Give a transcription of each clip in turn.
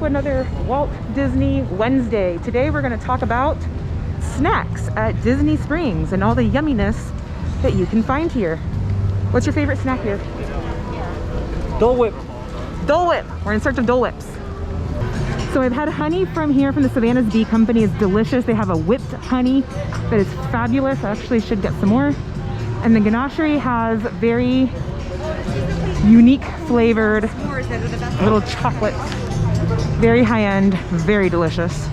to another Walt Disney Wednesday. Today we're going to talk about snacks at Disney Springs and all the yumminess that you can find here. What's your favorite snack here? Dole Whip. Dole Whip. We're in search of Dole Whips. So I've had honey from here from the Savannah's Bee Company. It's delicious. They have a whipped honey that is fabulous. I actually should get some more. And the ganachery has very unique flavored little chocolates. Very high end, very delicious.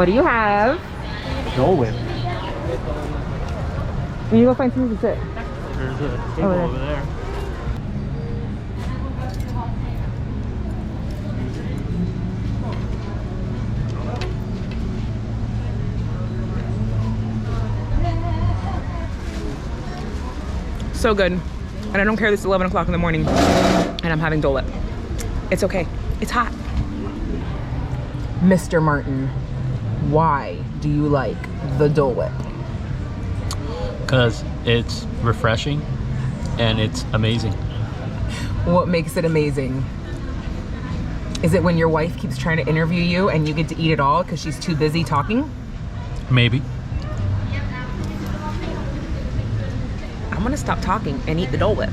What do you have? Dole Whip. We need to go find something to sit. There's a table over there. So good. And I don't care this is 11 o'clock in the morning and I'm having Dole Whip. It's okay. It's hot. Mr. Martin, why do you like the Dole Whip? Because it's refreshing and it's amazing. What makes it amazing? Is it when your wife keeps trying to interview you and you get to eat it all because she's too busy talking? Maybe. I'm gonna stop talking and eat the Dole Whip.